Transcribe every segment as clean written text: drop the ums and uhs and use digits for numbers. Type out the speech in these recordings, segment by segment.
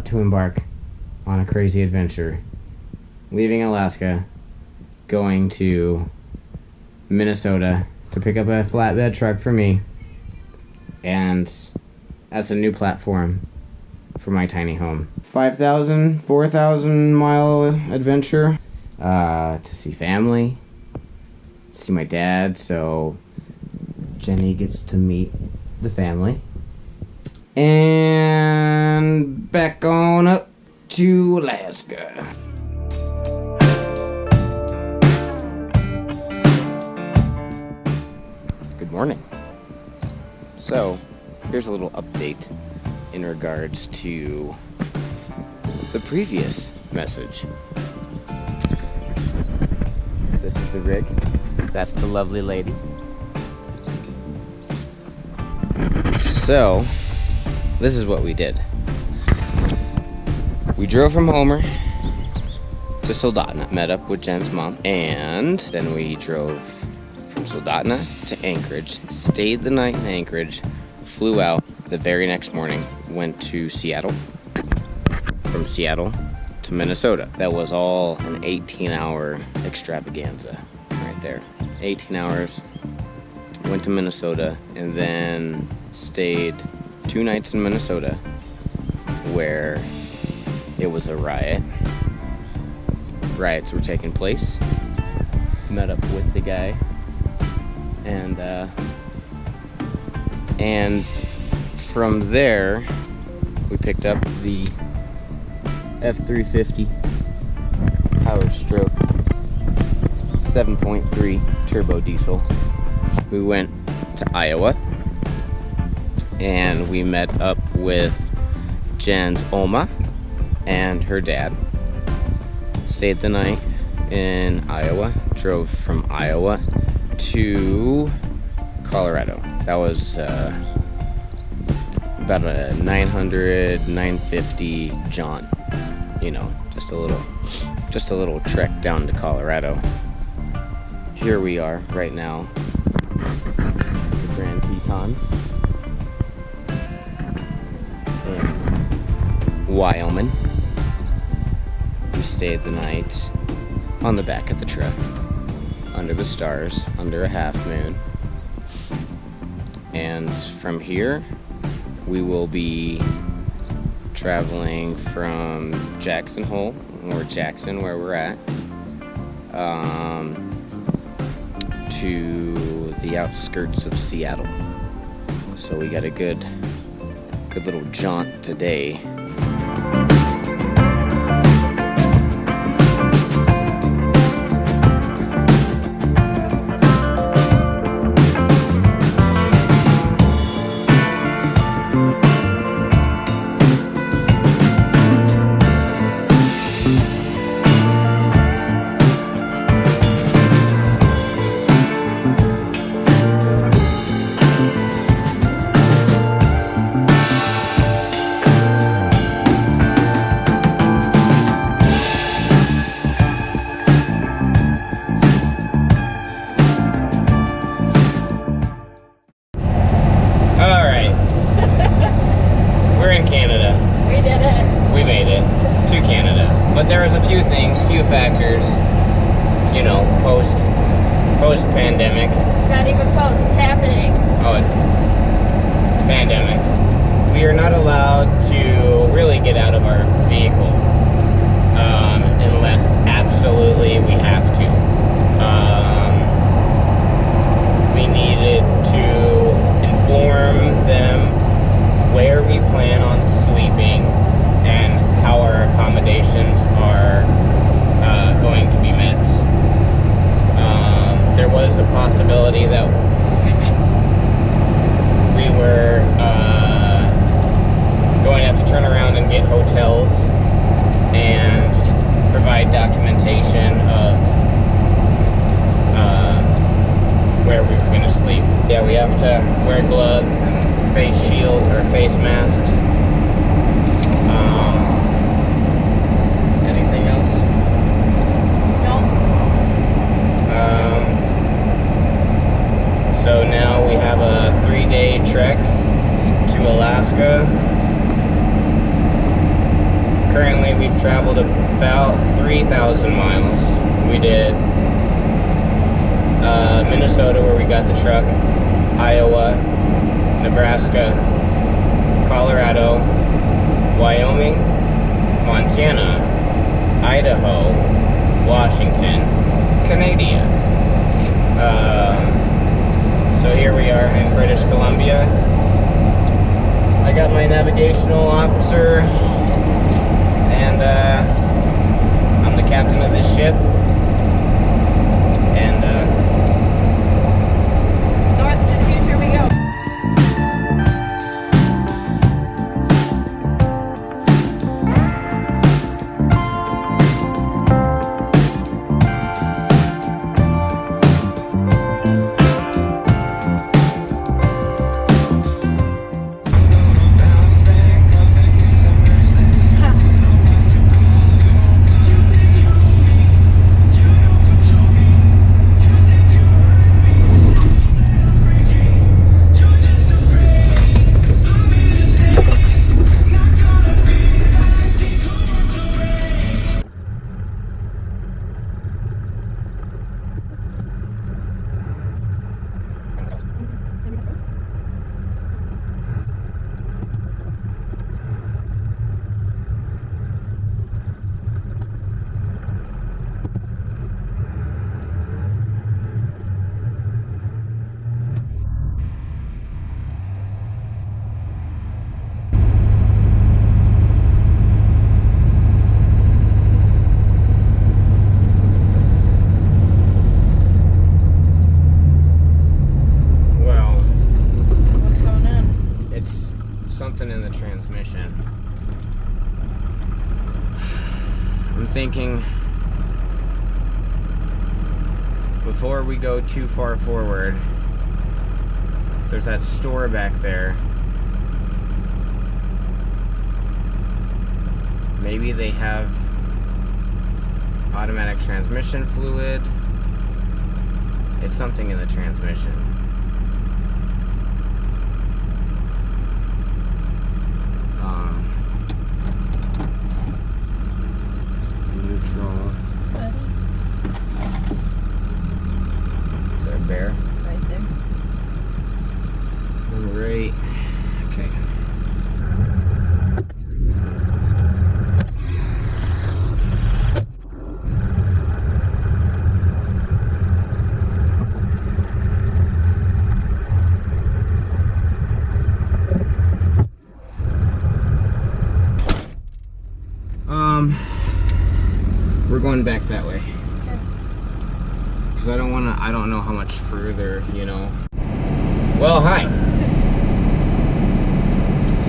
to embark on a crazy adventure, leaving Alaska, going to Minnesota to pick up a flatbed truck for me, and as a new platform for my tiny home. 4,000 mile adventure to see family, see my dad, so Jenny gets to meet the family. And back on up to Alaska. Good morning. So, here's a little update in regards to the previous message. This is the rig. That's the lovely lady. So, this is what we did. We drove from Homer to Soldotna, met up with Jen's mom, and then we drove from Soldotna to Anchorage, stayed the night in Anchorage, flew out the very next morning, went to Seattle, from Seattle to Minnesota. That was all an 18-hour extravaganza right there. 18 hours, went to Minnesota, and then stayed 2 nights in Minnesota where it was a riot. Riots were taking place. Met up with the guy, and from there we picked up the F350 Power Stroke 7.3 turbo diesel. We went to Iowa and we met up with Jen's Oma and her dad. Stayed the night in Iowa, drove from Iowa to Colorado. That was about a 950 jaunt, you know, just a little trek down to Colorado. Here we are right now, the Grand Tetons in Wyoming. We stayed the night on the back of the truck, under the stars, under a half moon. And from here, we will be traveling from Jackson Hole, or Jackson, where we're at, to the outskirts of Seattle. So we got a good little jaunt today. Few factors, you know, post-pandemic. It's not even post, it's happening. Oh, pandemic. We are not allowed to really get out of our vehicle unless absolutely we have to. We needed to inform them where we plan on sleeping and how our accommodations are going to be met. There was a possibility that we were going to have to turn around and get hotels and provide documentation of where we were going to sleep. Yeah, we have to wear gloves and face shields or face masks. Anything else? So now we have a 3-day trek to Alaska, currently we've traveled about 3,000 miles. We did Minnesota, where we got the truck, Iowa, Nebraska, Colorado, Wyoming, Montana, Idaho, Washington, Canada. So here we are in British Columbia. I got my navigational officer, and I'm the captain of this ship. And North to the future we go. something in the transmission. I'm thinking before we go too far forward, there's that store back there. Maybe they have automatic transmission fluid. It's something in the transmission. Neutral. Is there a bear? Right there. Right. Okay. We're going back that way. Okay. Because I don't know how much further, you know. Well, hi.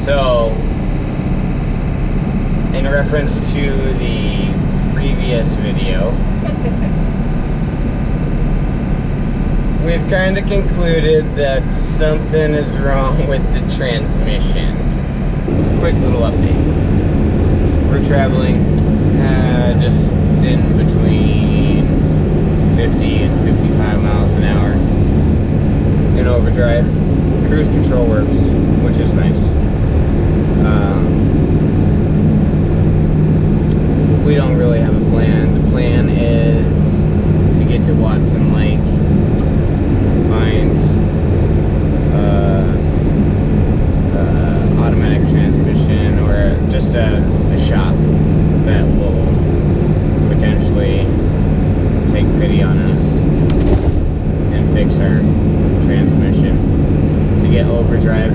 So, in reference to the previous video, we've kind of concluded that something is wrong with the transmission. Quick little update. We're traveling just in between 50 and 55 miles an hour in overdrive. Cruise control works, which is nice. We don't really have a plan. The plan is to get to Watson Lake, find automatic transmission or just a shop that will potentially take pity on us and fix our transmission to get overdrive.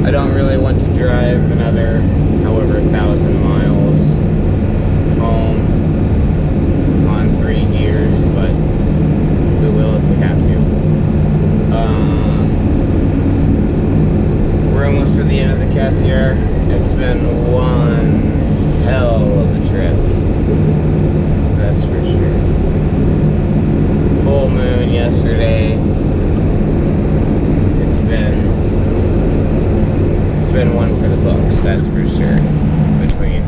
I don't really want to drive another however 1,000 miles home on 3 gears, but we will if we have to. We're almost to the end of the Cassier. It's been one hell of a trip, that's for sure. Full moon yesterday. It's been one for the books, that's for sure. Between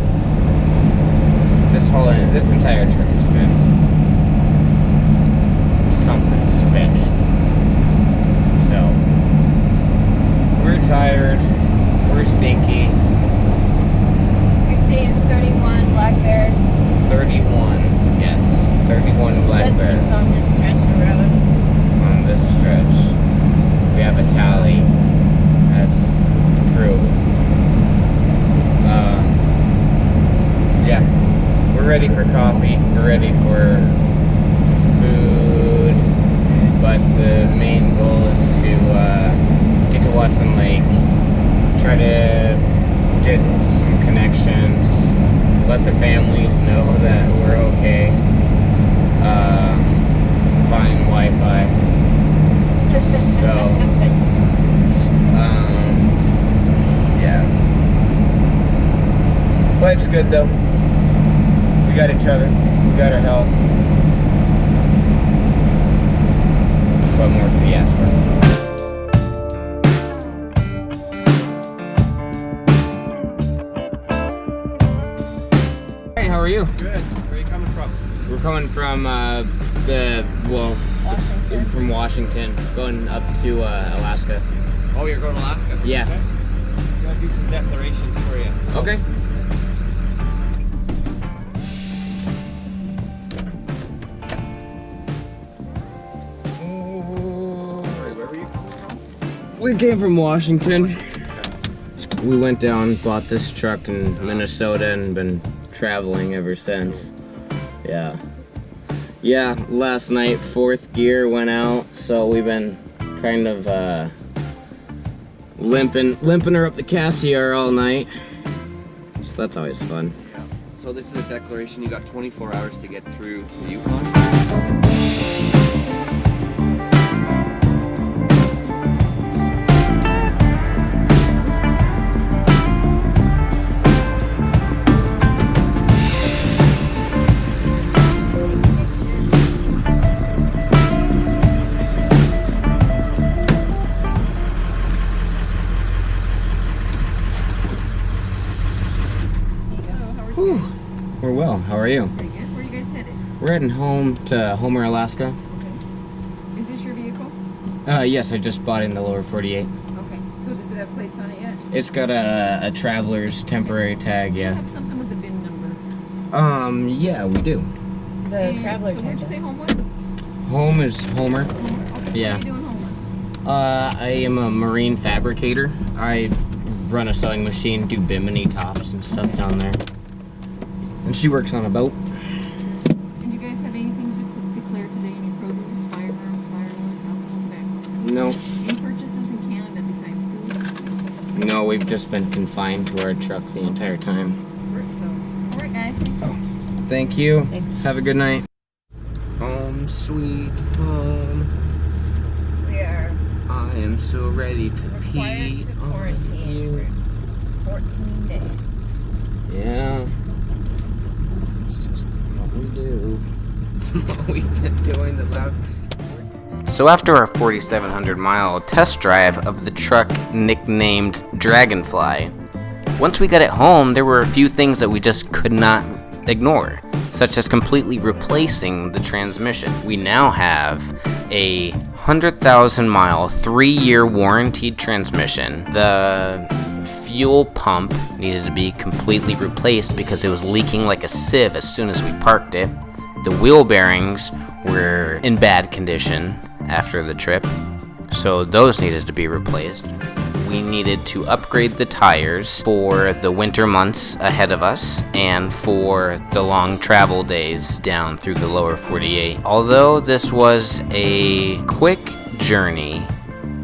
this entire trip has been something special. So we're tired, we're stinky. We've seen 31 black we're ready for coffee. We're ready for food. But the main goal is to get to Watson Lake. Try to get some connections. Let the families know that we're okay. Find Wi-Fi. So, yeah. Life's good though. We got each other. We got our health. What more could he ask for? Hey, how are you? Good. Where are you coming from? We're coming from Washington. from Washington, going up to Alaska. Oh, you're going to Alaska? Yeah. Okay. I'm going to do some declarations for you. Okay. Where were you coming from? We came from Washington. We went down, bought this truck in Minnesota, and been traveling ever since. Yeah. Yeah, last night, fourth gear went out, so we've been kind of limping her up the Cassiar all night. So that's always fun. Yeah. So this is a declaration. You got 24 hours to get through the Yukon. We're well. How are you? Pretty good. Where are you guys headed? We're heading home to Homer, Alaska. Okay. Is this your vehicle? Yes, I just bought it in the lower 48. Okay. So does it have plates on it yet? It's got a traveler's temporary tag, Do you yeah. have something with the VIN number? Yeah, we do. The And traveler so where'd you tag. say home was? Home is Homer. Okay. Yeah. What are you doing home with? I am a marine fabricator. I run a sewing machine, do bimini tops and stuff down there. And she works on a boat. And you guys have anything to declare today? Any produce, firearms, firewood, alcohol, tobacco? No, Any purchases in Canada besides food? no, we've just been confined to our truck the entire time. So, all right, guys. Thank you. Thanks. Have a good night. Home, sweet home. We are I am so ready to required pee to on quarantine you. for 14 days. Yeah. It's just what we do. It's what we've been doing the last. So after our 4,700 mile test drive of the truck nicknamed Dragonfly, once we got it home, there were a few things that we just could not ignore, such as completely replacing the transmission. We now have a 100,000 mile, 3-year warranted transmission. The fuel pump needed to be completely replaced because it was leaking like a sieve as soon as we parked it. The wheel bearings were in bad condition after the trip, so those needed to be replaced. We needed to upgrade the tires for the winter months ahead of us and for the long travel days down through the lower 48. Although this was a quick journey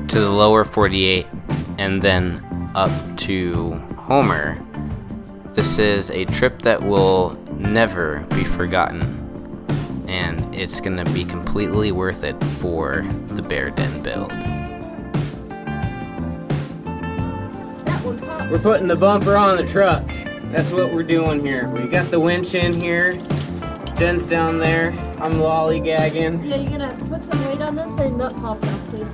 to the lower 48 and then up to Homer, this is a trip that will never be forgotten, and it's gonna be completely worth it for the Bear Den build. We're putting the bumper on the truck. That's what we're doing here. We got the winch in here. Jen's down there. I'm lollygagging. Yeah, you gonna put some weight on this? The nut popped off, please.